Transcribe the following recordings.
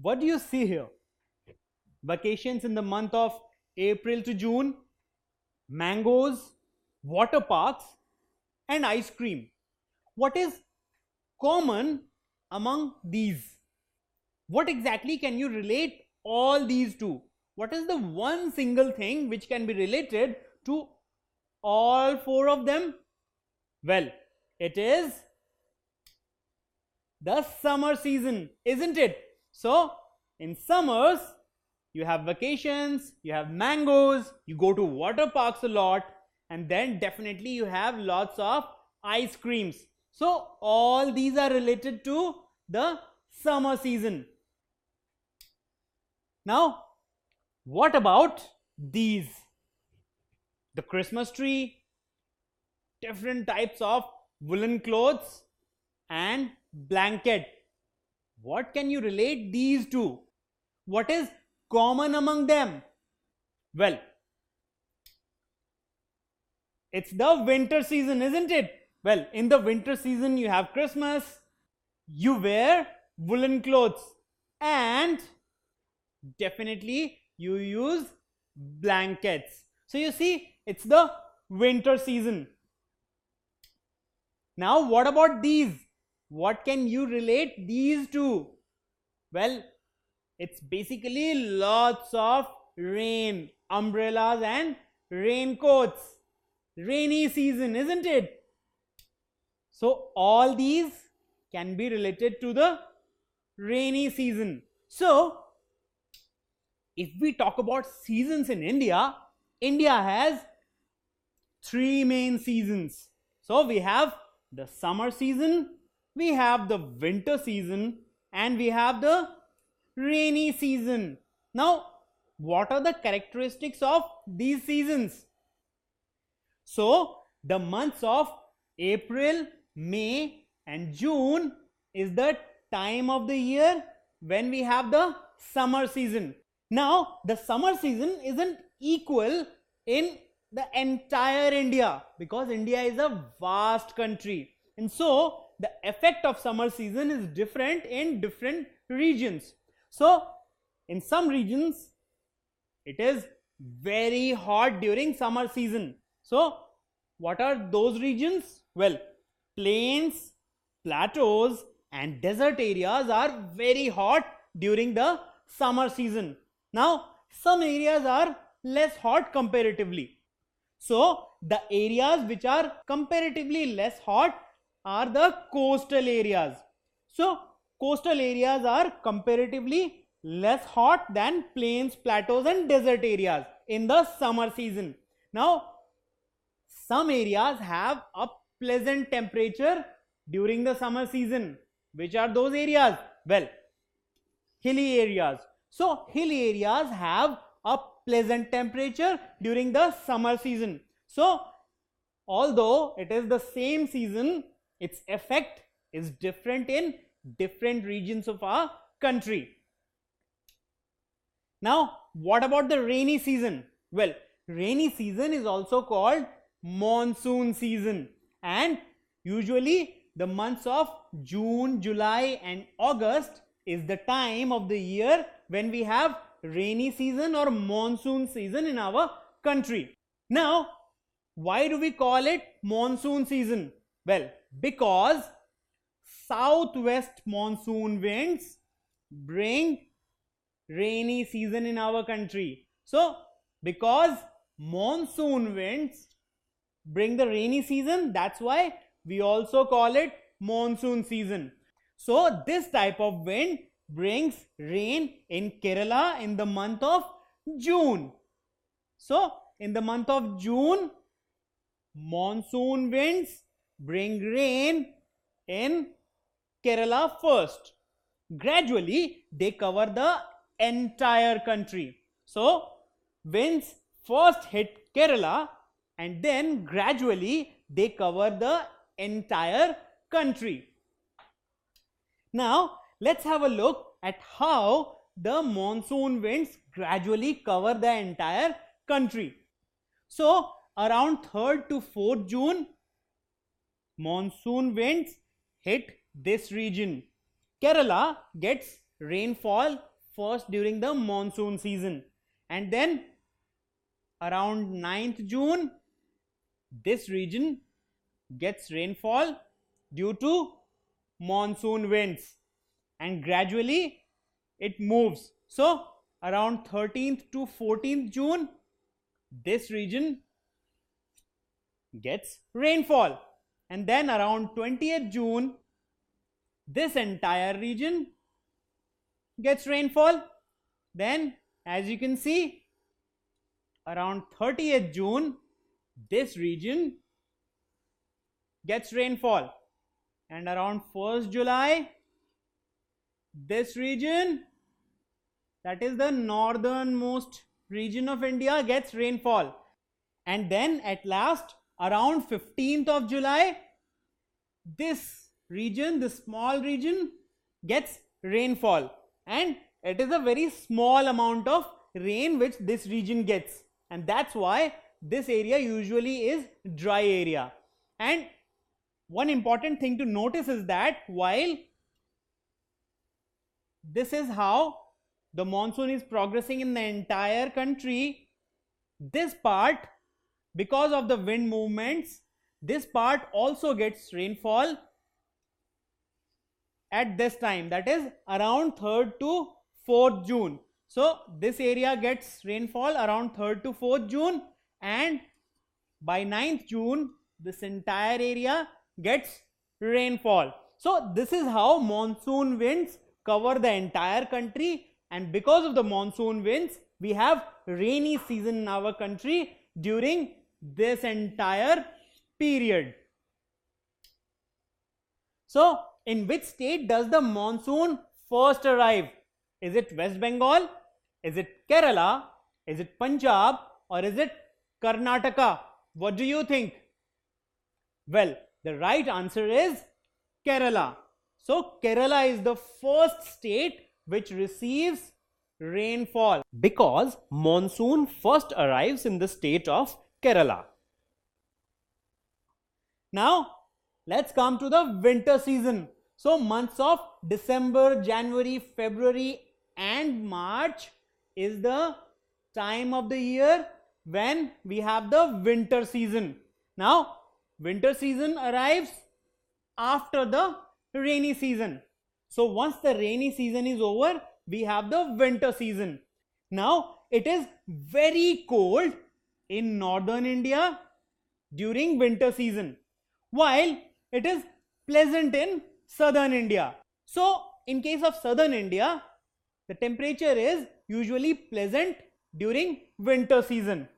what do you see here? Vacations in the month of April to June, mangoes, water parks, and ice cream. What is common among these? What exactly can you relate all these to? What is the one single thing which can be related to all four of them? Well, it is the summer season, isn't it? So, in summers, you have vacations, you have mangoes, you go to water parks a lot, and then definitely you have lots of ice creams. So, all these are related to the summer season. Now, what about these? The Christmas tree, different types of woolen clothes, and blanket. What can you relate these to? What is common among them? Well, it's the winter season, isn't it? Well, in the winter season, you have Christmas, you wear woolen clothes, and definitely you use blankets. So you see, it's the winter season. Now, what about these? What can you relate these to? Well, it's basically lots of rain, umbrellas and raincoats. Rainy season, isn't it? So all these can be related to the rainy season. So if we talk about seasons in India, India has three main seasons. So we have the summer season, we have the winter season, and we have the rainy season. Now, what are the characteristics of these seasons? So, the months of April, May, and June is the time of the year when we have the summer season. Now, the summer season isn't equal in the entire India because India is a vast country, and so the effect of summer season is different in different regions. So in some regions it is very hot during summer season. So what are those regions? Well, plains, plateaus and desert areas are very hot during the summer season. Now some areas are less hot comparatively. So the areas which are comparatively less hot are the coastal areas. So coastal areas are comparatively less hot than plains, plateaus and desert areas in the summer season. Now some areas have a pleasant temperature during the summer season. Which are those areas? Well, hilly areas. So hilly areas have a pleasant temperature during the summer season. So although it is the same season, its effect is different in different regions of our country. Now, what about the rainy season? Well, rainy season is also called monsoon season, and usually the months of June, July and August is the time of the year when we have rainy season or monsoon season in our country. Now, why do we call it monsoon season? Well, because southwest monsoon winds bring rainy season in our country. So, because monsoon winds bring the rainy season, that's why we also call it monsoon season. So, this type of wind brings rain in Kerala in the month of June. So, in the month of June, monsoon winds bring rain in Kerala first. Gradually, they cover the entire country. So, winds first hit Kerala and then gradually they cover the entire country. Now, let's have a look at how the monsoon winds gradually cover the entire country. So, around 3rd to 4th June, monsoon winds hit this region. Kerala gets rainfall first during the monsoon season. And then around 9th June, this region gets rainfall due to monsoon winds, and gradually it moves. So around 13th to 14th June, this region gets rainfall, and then around 20th June, this entire region gets rainfall. Then, as you can see, around 30th June, this region gets rainfall, and around 1st July, this region, that is the northernmost region of India, gets rainfall. And then at last, around 15th of July, this region, this small region, gets rainfall, and it is a very small amount of rain which this region gets, and that's why this area usually is dry area. And one important thing to notice is that while this is how the monsoon is progressing in the entire country, this part, because of the wind movements, this part also gets rainfall at this time, that is around 3rd to 4th June. So this area gets rainfall around 3rd to 4th June, and by 9th June, this entire area gets rainfall. So this is how monsoon winds cover the entire country, and because of the monsoon winds, we have rainy season in our country during this entire period. So in which state does the monsoon first arrive? Is it West Bengal? Is it Kerala? Is it Punjab? Or is it Karnataka? What do you think? Well, the right answer is Kerala. So Kerala is the first state which receives rainfall because monsoon first arrives in the state of Kerala. Now let's come to the winter season. So months of December, January, February and March is the time of the year when we have the winter season. Now winter season arrives after the rainy season. So once the rainy season is over, we have the winter season. Now it is very cold in northern India during winter season, while it is pleasant in southern India. So in case of southern India, the temperature is usually pleasant during winter season,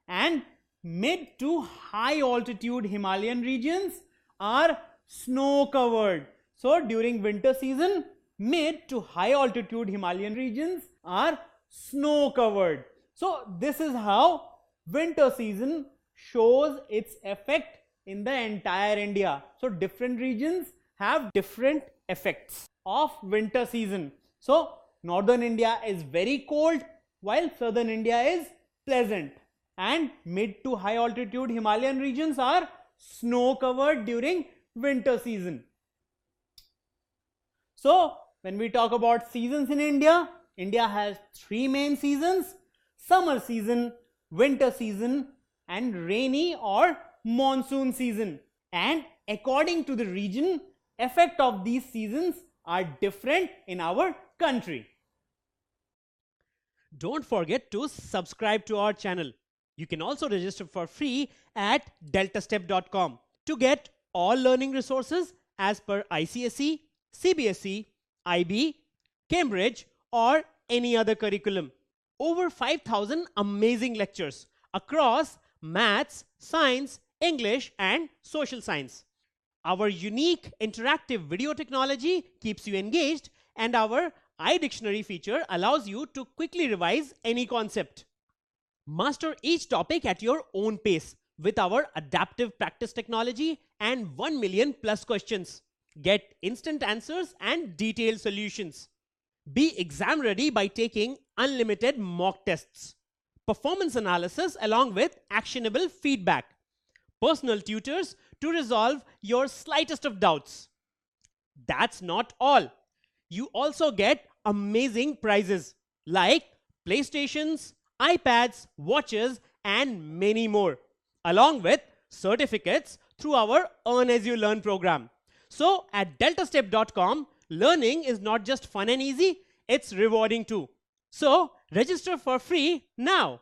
and mid to high altitude Himalayan regions are snow covered. So during winter season, mid to high altitude Himalayan regions are snow covered. So this is how winter season shows its effect in the entire India. So different regions have different effects of winter season. So northern India is very cold while southern India is pleasant, and mid to high altitude Himalayan regions are snow covered during winter season. So when we talk about seasons in India, India has three main seasons: summer season, winter season and rainy or monsoon season. And according to the region, effect of these seasons are different in our country. Don't forget to subscribe to our channel. You can also register for free at deltastep.com to get all learning resources as per ICSE, CBSE, IB, Cambridge or any other curriculum. Over 5,000 amazing lectures across maths, science, English and social science. Our unique interactive video technology keeps you engaged, and our iDictionary feature allows you to quickly revise any concept. Master each topic at your own pace with our adaptive practice technology and 1 million plus questions. Get instant answers and detailed solutions. Be exam ready by taking unlimited mock tests, performance analysis along with actionable feedback, personal tutors to resolve your slightest of doubts. That's not all. You also get amazing prizes like PlayStations, iPads, watches, and many more, along with certificates through our Earn As You Learn program. So at deltastep.com, learning is not just fun and easy, it's rewarding too. So register for free now.